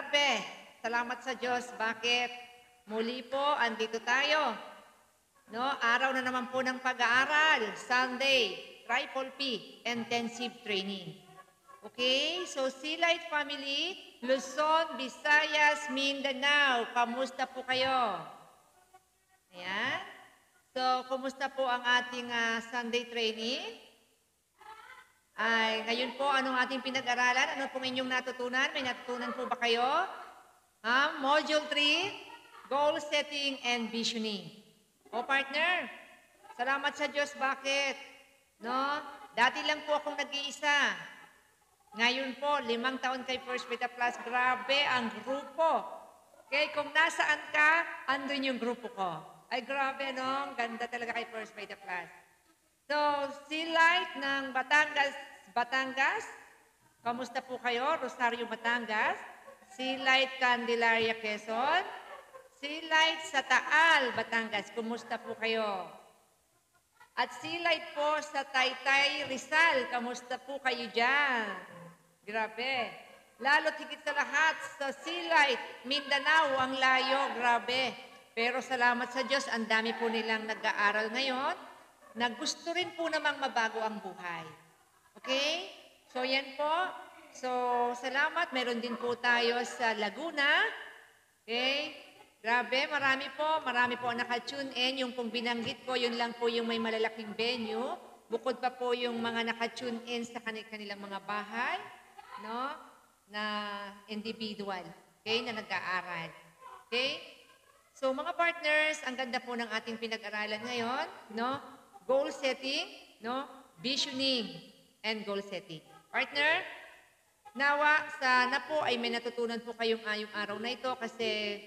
Grabe, salamat sa Diyos. Bakit? Muli po, andito tayo. No, araw na naman po ng pag-aaral, Sunday, Triple P, Intensive Training. Okay, so Sealight Family, Luzon, Visayas, Mindanao, kamusta po kayo? Ayan. So, kumusta po ang ating Sunday training? Ay, ngayon po, anong ating pinag-aralan? Ano pong inyong natutunan? May natutunan po ba kayo? Module 3, Goal Setting and Visioning. O partner, salamat sa Diyos. Bakit? No? Dati lang po akong nag-iisa. Ngayon po, 5 taon kay First Beta Plus. Grabe ang grupo. Okay, kung nasaan ka, andun yung grupo ko. Ay, grabe, no? Ang ganda talaga kay First Beta Plus. So, Sealight ng Batangas. Kamusta po kayo? Rosario, Batangas. Sealight Candelaria, Quezon. Sealight sa Taal, Batangas. Kumusta po kayo? At Sealight po sa Taytay, Rizal. Kamusta po kayo dyan? Grabe. Lalo't higit sa lahat sa Sealight, Mindanao, ang layo. Grabe. Pero salamat sa Diyos, ang dami po nilang nag-aaral ngayon na gusto rin po namang mabago ang buhay. Okay? So, yan po. So, salamat. Meron din po tayo sa Laguna. Okay? Grabe, marami po ang naka-tune in. Yung pong binanggit ko, yun lang po yung may malalaking venue. Bukod pa po yung mga naka-tune in sa kanilang mga bahay, no? Na individual, okay? Na nag-aaral. Okay? So, mga partners, ang ganda po ng ating pinag-aralan ngayon, no? Goal setting, no? Visioning, and goal setting. Partner, nawa sana po ay may natutunan po kayong araw na ito kasi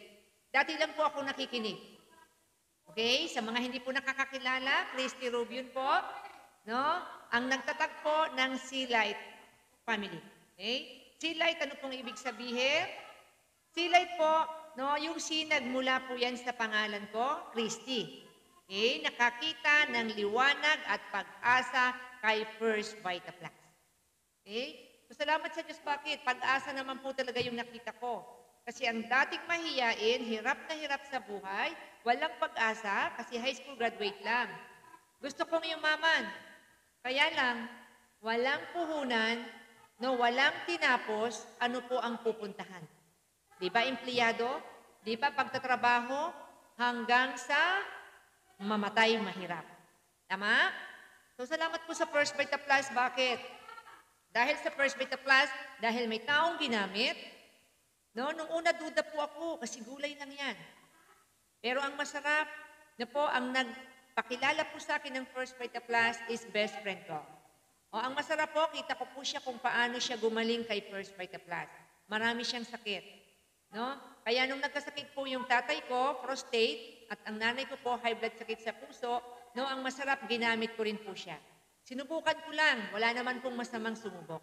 dati lang po ako nakikinig. Okay? Sa mga hindi po nakakakilala, Christy Rubion po, no? Ang nagtatagpo ng Sealight Family. Okay? Sealight, ano pong ibig sabihin? Sealight po, no? Yung sinag mula po yan sa pangalan ko, Christy. Okay? Nakakita ng liwanag at pag-asa kay First Vita Plus. Okay? So, salamat sa Diyos. Bakit? Pag-asa naman po talaga yung nakita ko. Kasi ang dating mahiyain, hirap na hirap sa buhay, walang pag-asa kasi high school graduate lang. Gusto kong yumaman. Kaya lang, walang puhunan, no, walang tinapos, ano po ang pupuntahan? Di ba, empleyado? Di ba, pagtatrabaho hanggang sa mamatay mahirap. Tama? So, salamat po sa First Beta Plus. Bakit? Dahil sa First Beta Plus, dahil may taong ginamit, no, nung una duda po ako kasi gulay lang yan. Pero ang masarap na po, ang nagpakilala po sa akin ng First Beta Plus is best friend ko. O, ang masarap po, kita ko po siya kung paano siya gumaling kay First Beta Plus. Marami siyang sakit. No? Kaya nung nagkasakit po yung tatay ko, prostate, at ang nanay ko po, high blood sakit sa puso, no, ang masarap, ginamit ko rin po siya. Sinubukan ko lang, wala naman pong masamang sumubok.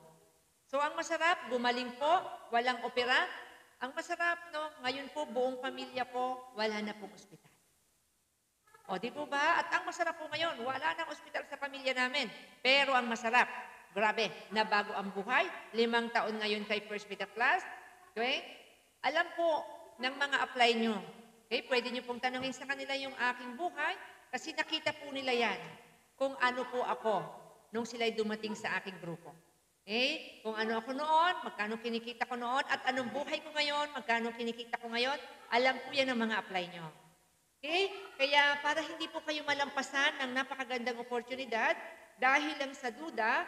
So, ang masarap, gumaling po, walang opera. Ang masarap, no, ngayon po, buong pamilya po, wala na pong ospital. O, di po ba? At ang masarap po ngayon, wala nang ospital sa pamilya namin. Pero ang masarap, grabe, nabago ang buhay. 5 taon ngayon kay First Beta Plus. Okay? Alam po ng mga apply nyo. Okay? Pwede nyo pong tanungin sa kanila yung aking buhay kasi nakita po nila yan kung ano po ako nung sila'y dumating sa aking grupo. Okay? Kung ano ako noon, magkano kinikita ko noon, at anong buhay ko ngayon, magkano kinikita ko ngayon, alam po yan ang mga apply nyo. Okay? Kaya para hindi po kayo malampasan ng napakagandang oportunidad, dahil lang sa duda,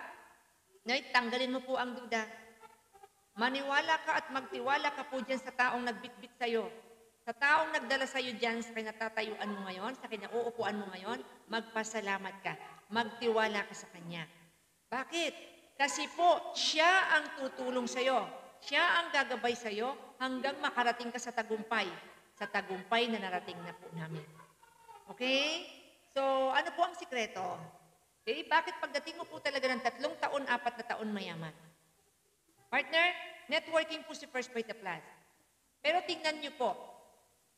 tanggalin mo po ang duda. Maniwala ka at magtiwala ka po dyan sa taong nagbitbit sa'yo. Sa taong nagdala sa'yo dyan sa kinatatayuan mo ngayon, sa kinauupuan mo ngayon, magpasalamat ka. Magtiwala ka sa Kanya. Bakit? Kasi po, siya ang tutulong sa'yo. Siya ang gagabay sa'yo hanggang makarating ka sa tagumpay. Sa tagumpay na narating na po namin. Okay? So, ano po ang sikreto? Okay? Bakit pagdating mo po talaga ng 3 taon, 4 na taon mayaman? Partner, networking po si First Beta Plus. Pero tingnan niyo po,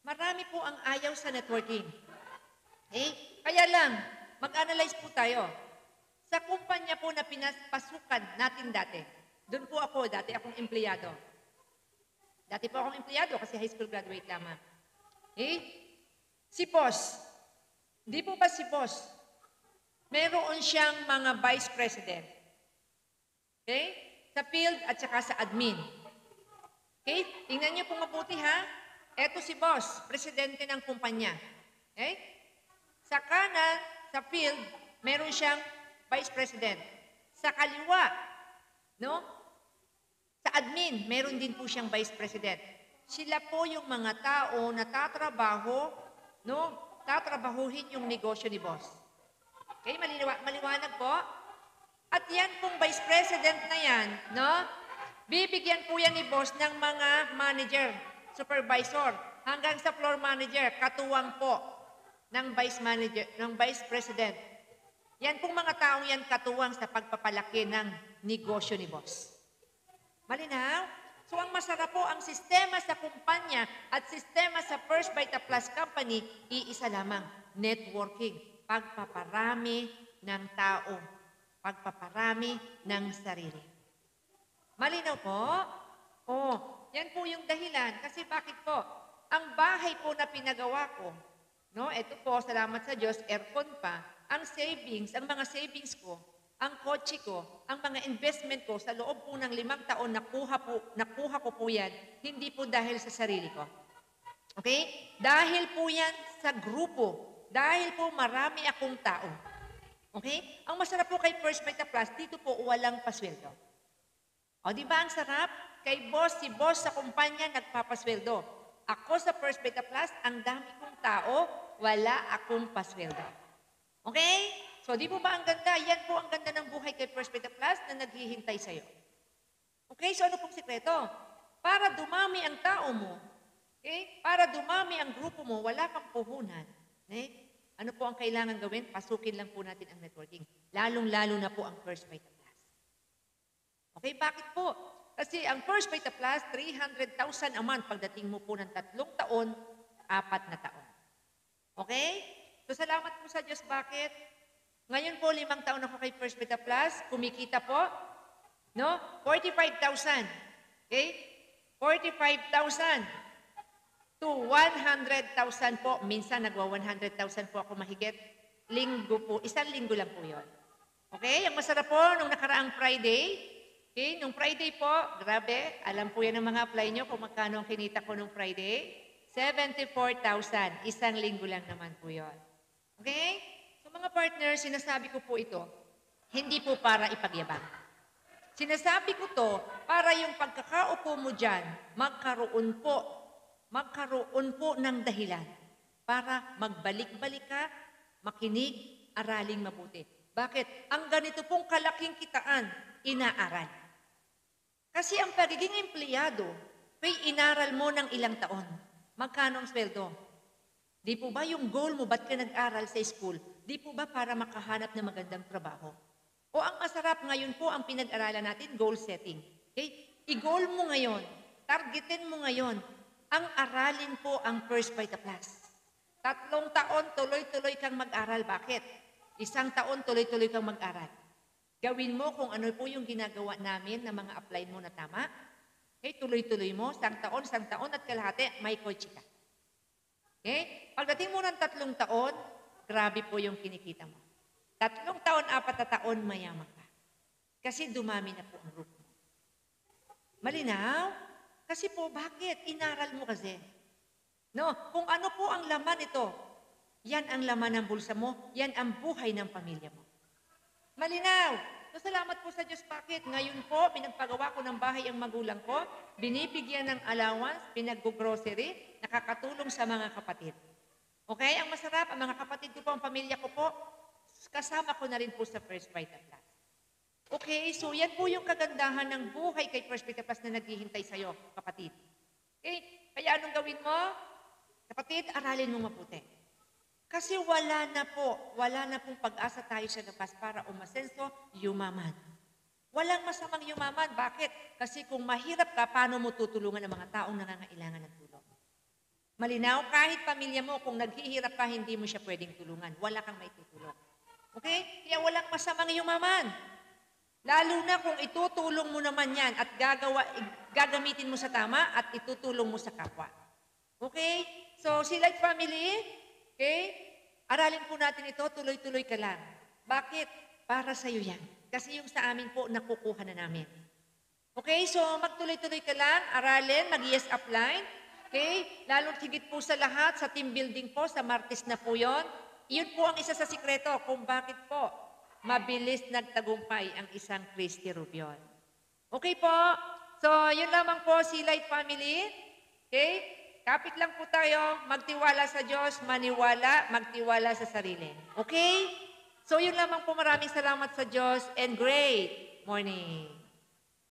marami po ang ayaw sa networking. Okay? Kaya lang, mag-analyze po tayo. Sa kumpanya po na pinapasukan natin dati, doon po ako, dati akong empleyado. Dati po akong empleyado kasi high school graduate lamang. Okay? Si boss. Di po ba si boss? Meron siyang mga vice president. Okay? Sa field at saka sa admin. Okay? Tingnan niyo po mabuti ha. Eto si boss, presidente ng kumpanya. Okay? Sa kanan, sa field, meron siyang vice president. Sa kaliwa, no? Sa admin, meron din po siyang vice president. Sila po yung mga tao na tatrabaho, no? Tatrabahuhin yung negosyo ni boss. Okay? Maliwanag po? At yan pong vice president na yan, no? Bibigyan po yan ni boss ng mga manager, supervisor, hanggang sa floor manager, katuwang po ng vice manager, ng vice president. Yan pong mga taong yan katuwang sa pagpapalaki ng negosyo ni boss. Malinaw? So ang masarap po, ang sistema sa kumpanya at sistema sa First Vita Plus Company, iisa lamang, networking, pagpaparami ng tao, pagpaparami ng sarili. Malinaw po? Yan po yung dahilan. Kasi bakit po? Ang bahay po na pinagawa ko, no? Ito po, salamat sa Diyos, aircon pa. Ang savings, ang mga savings ko, ang kotse ko, ang mga investment ko sa loob po ng 5 taon, nakuha ko po yan, hindi po dahil sa sarili ko. Okay? Dahil po yan sa grupo. Dahil po marami akong tao. Okay? Ang masarap po kay First Vita Plus, dito po walang pasweldo. O, di ba ang sarap? Kay boss, si boss sa kumpanya nagpapasweldo. Ako sa First Vita Plus, ang dami kong tao, wala akong pasweldo. Okay? So, di po ba ang ganda? Yan po ang ganda ng buhay kay First Vita Plus na naghihintay sa'yo. Okay? So, ano pong sikreto? Para dumami ang tao mo, okay? Para dumami ang grupo mo, wala kang puhunan. Okay? Ano po ang kailangan gawin? Pasukin lang po natin ang networking. Lalong-lalo na po ang First Vita Plus. Okay, bakit po? Kasi ang First Vita Plus, 300,000 a month pagdating mo po ng 3 taon, 4 na taon. Okay? So, salamat po sa Diyos. Bakit? Ngayon po, 5 taon ako kay First Vita Plus. Kumikita po, no? 45,000. Okay? 45,000 to 100,000 po. Minsan, nagwa 100,000 po ako mahigit. Linggo po. 1 linggo lang po yun. Okay? Ang masarap po, nung nakaraang Friday, okay, nung Friday po, grabe, alam po yan ng mga apply nyo kung magkano ang kinita ko nung Friday. 74,000. 1 linggo lang naman po yun. Okay? So mga partners, sinasabi ko po ito, hindi po para ipagyabang. Sinasabi ko to para yung pagkakaupo mo dyan, magkaroon po ng dahilan para magbalik-balik ka, makinig, araling mabuti. Bakit? Ang ganito pong kalaking kitaan, inaaral. Kasi ang pagiging empleyado, may inaral mo ng ilang taon. Magkano ang sweldo? Di po ba yung goal mo, ba't ka nag-aral sa school? Di po ba para makahanap ng magandang trabaho? O ang masarap ngayon po, ang pinag-aralan natin, goal setting. Okay? I-goal mo ngayon, targetin mo ngayon, ang aralin po ang First Vita Plus. 3 taon, tuloy-tuloy kang mag-aral. Bakit? 1 taon, tuloy-tuloy kang mag-aral. Gawin mo kung ano po yung ginagawa namin na mga apply mo na tama. Okay, tuloy-tuloy mo, 1 taon at kalahati, may kotse ka. Okay? Pagdating mo ng 3 taon, grabe po yung kinikita mo. 3 taon, 4 na taon, mayaman ka. Kasi dumami na po ang group mo. Malinaw? Kasi po, bakit? Inaral mo kasi. No? Kung ano po ang laman ito, yan ang laman ng bulsa mo, yan ang buhay ng pamilya mo. Malinaw. So, salamat po sa Diyos. Bakit? Ngayon po, pinagpagawa ko ng bahay ang magulang ko, binibigyan ng allowance, pinag-grocery, nakakatulong sa mga kapatid. Okay? Ang masarap, ang mga kapatid ko po, ang pamilya ko po, kasama ko na rin po sa First Vita Plus. Okay? So, yan po yung kagandahan ng buhay kay First Vita Plus na naghihintay sa'yo, kapatid. Okay? Kaya anong gawin mo? Kapatid, aralin mo mabuti. Kasi wala na pong pag-asa tayo sa labas para umasenso, yumaman. Walang masamang yumaman. Bakit? Kasi kung mahirap ka, paano mo tutulungan ang mga taong nangangailangan ng tulong? Malinaw, kahit pamilya mo, kung naghihirap ka, hindi mo siya pwedeng tulungan. Wala kang may tutulong. Okay? Kaya walang masamang yumaman. Lalo na kung itutulong mo naman yan at gagamitin mo sa tama at itutulong mo sa kapwa. Okay? So, Silite family, okay? Aralin po natin ito, tuloy-tuloy ka lang. Bakit? Para sa'yo yan. Kasi yung sa amin po, nakukuha na namin. Okay? So, magtuloy-tuloy ka lang, aralin, mag-yes upline. Okay? Lalo higit po sa lahat, sa team building po, sa Martes na po yon. Iyon po ang isa sa sikreto kung bakit po mabilis nagtagumpay ang isang Christy Rubion. Okay po? So, yun lamang po, Silite family. Okay? Kapit lang po tayo, magtiwala sa Diyos, maniwala, magtiwala sa sarili. Okay? So, yun lamang po, maraming salamat sa Diyos and great morning.